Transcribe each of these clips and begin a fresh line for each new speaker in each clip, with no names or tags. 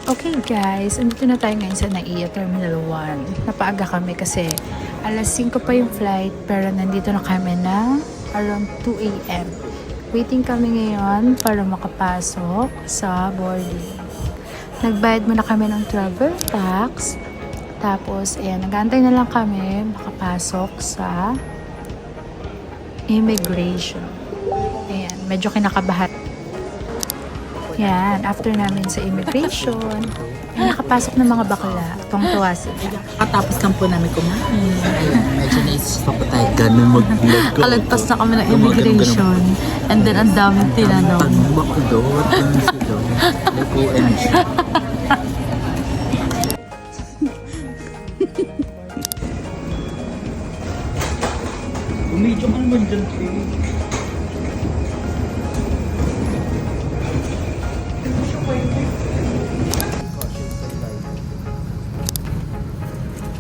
Okay guys, andito na tayo ngayon sa NAIA Terminal 1. Napaaga kami kasi alas 5 pa yung flight pero nandito na kami na around 2 a.m. Waiting kami ngayon para makapasok sa boarding. Nagbayad muna kami ng travel tax. Tapos, ayan, nag-aantay na lang kami makapasok sa immigration. Ayan, medyo kinakabahan. Yan, after namin sa immigration, ay nakapasok ng mga bakla. Tuwang-tuwa sila.
Katapos lang po namin kumain. Ayun, medyo naisip pa po tayo. Ganun mag-vlog.
Kalagpas na kami ng immigration. And then, ang daming tinanong.
Tanong makulot. Tanong sila. OMG. Medyo ka naman dyan,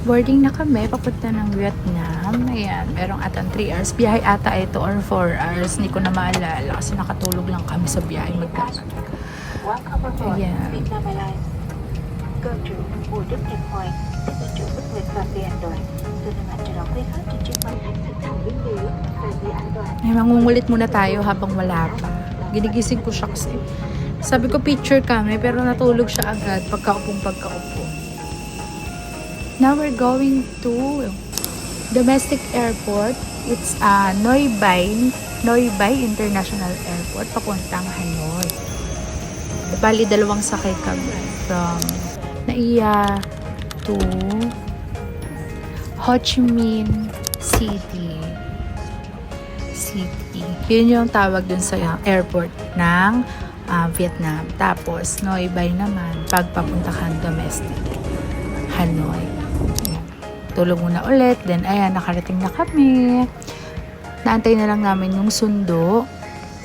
Boarding na kami, papunta ng Vietnam. Ayan, merong atang 3 hours. Biyahe ata ito or 4 hours. Hindi ko na maalala kasi nakatulog lang kami sa biyahe magdagat. Ayan.
Go to boarding point. Xin chúc bất nguyện và về an toàn. Xin hân hạnh chào đón quý khách trên chuyến bay hành thẳng đến New York và về an toàn.
Ay, mangungulit muna tayo habang wala pa. Ginigising ko siya kasi. Sabi ko picture kami pero natulog siya agad pagkaupo. Now we're going to domestic airport. It's Noi Bai International Airport papuntang Hanoi. Bali dalawang sakay kami from NAIA to Ho Chi Minh City. Yun yung tawag dun sa airport ng Vietnam. Tapos Noi Bai naman pagpapunta kang domestic Hanoi. Tulog muna ulit. Then, ayan, nakarating na kami. Naantay na lang namin yung sundo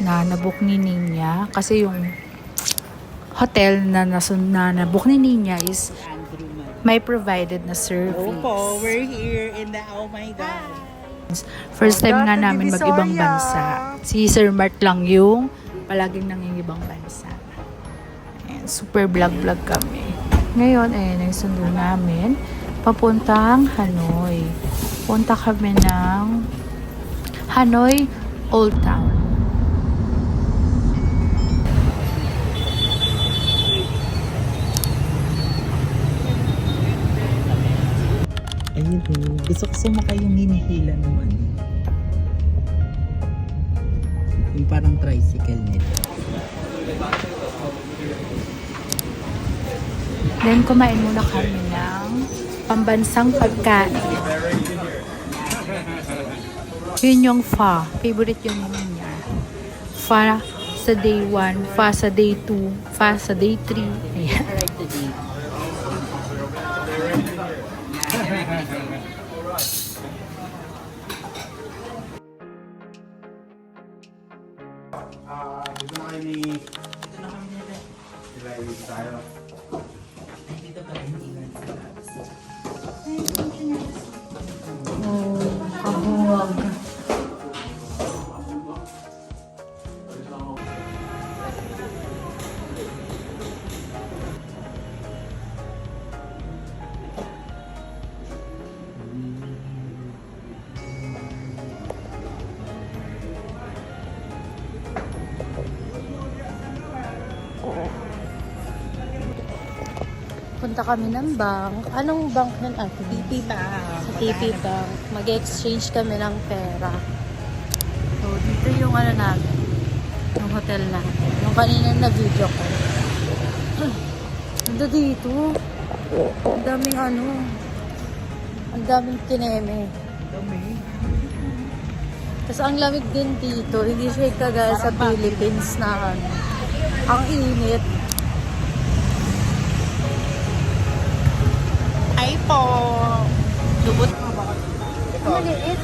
na nabook ni Ninya. Kasi yung hotel na nabook ni Ninya is may provided na service.
Opo, we're here in the, oh my God.
First time nga namin mag-ibang bansa. Si Sir Mart lang yung palaging nangingibang bansa. Ayan, super vlog kami. Ngayon, ayan, yung sundo namin. Papuntang Hanoi. Punta kami ng Hanoi Old Town.
Ayun, gusto ko sumakay yung hinihila naman. Yung parang tricycle nito.
Then, kumain muna kami ng pambansang pagkain. Yun yung pho. Favorite yun niya. Pho sa day 1, pho sa day 2, pho sa day 3. Ayan.
Dito na kayo ni... Sila yung tayo.
Dito pa rin ilan sa labas.
Kabuwag. Punta kami ng bank. Anong bank nun ate?
TP ba?
Sa TP Bank. Mag-exchange kami ng pera. So, dito yung ano namin. Yung hotel namin. Yung kanina na video ko. Ganda dito. Ang daming ano. Ang daming kineme. Tapos ang lamig din dito. Hindi siya kagaya sa Philippines na ano. Ang init.
Hi po! Lubot.
Maliit.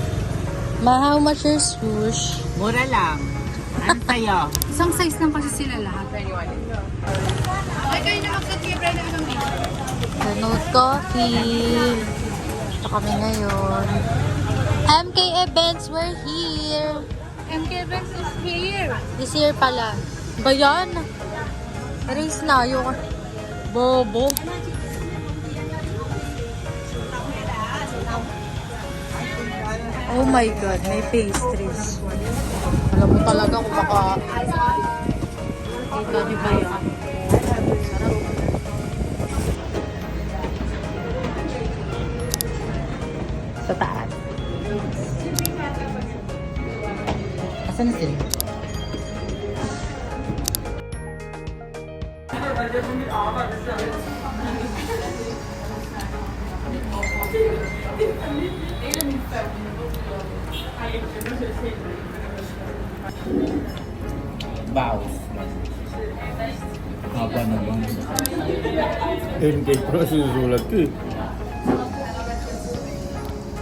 How much your swoosh?
Mura lang. Ano sa'yo?
Isang size lang kasi sila lahat. Ay, kayo na magkatibra na kami. Note coffee. Ito kami ngayon. MK Events, we're here. MK Events is here. This year pala. Ba yan? Erase na yung
Bobo. Oh my God, may pastries. Alam mo talaga kung baka... Ito, di ba yun?
Sa taas. Asan na sila? Wow. Haba naman.
10K pro susulat ko eh.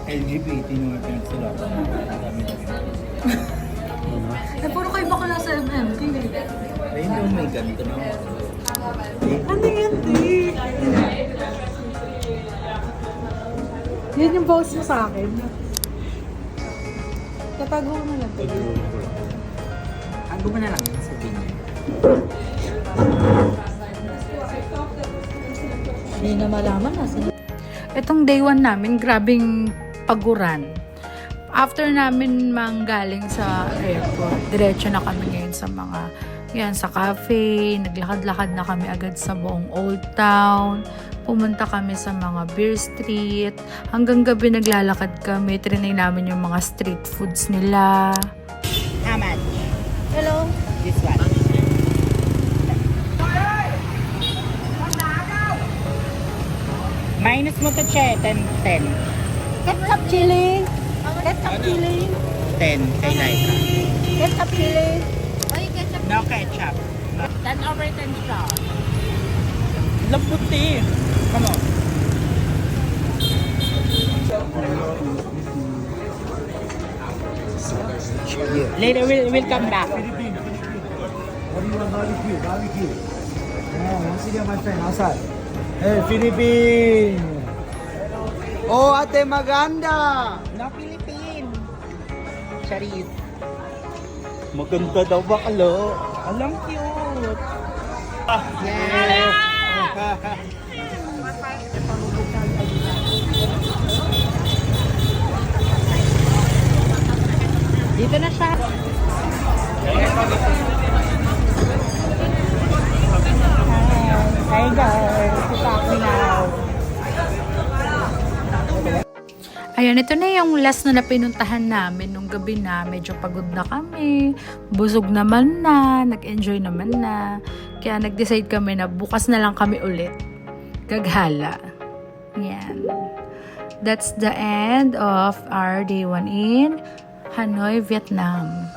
LGBT naman pinagsalapan.
Eh, puro kayo bakla sa MMK.
Ayun yung may ganito na.
Ano yan, di? Yan yung boss mo sa akin. Tatago ko na lang.
Tago mo na lang sabihin niya.
Hindi na malaman na.
Itong day 1 namin, grabing paguran. After namin manggaling sa airport, diretso na kami ngayon sa mga, yan, sa cafe. Naglakad-lakad na kami agad sa buong Old Town. Pumunta kami sa mga beer street. Hanggang gabi naglalakad kami. Trinay namin yung mga street foods nila.
How much?
Hello.
This one. Minus mo to, Che. 10.
Ketchup chili. Ketchup chili.
10 kay Laika.
Ketchup chili.
No ketchup.
10 over 10 siya.
Lambot eh. Come on. Later we'll come back.
What do you want? Barbecue, barbecue. Yeah, once again, my friend, outside. Hey, Philippine! Oh, ate maganda!
No Philippine. Charis.
Maganda daw baklo.
Alam cute.
Yes.
Dito na siya. Hi guys. It's Aki now.
Ayan, ito na yung last na pinuntahan namin nung gabi na. Medyo pagod na kami, busog naman na, nag-enjoy naman na. Kaya nag-decide kami na bukas na lang kami ulit. Gaghala. Yan. That's the end of our day 1 in Hanoi, Vietnam.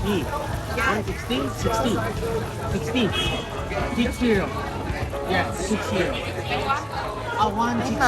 E. 16? 60. 60. 60. Yes, 60. I want 60.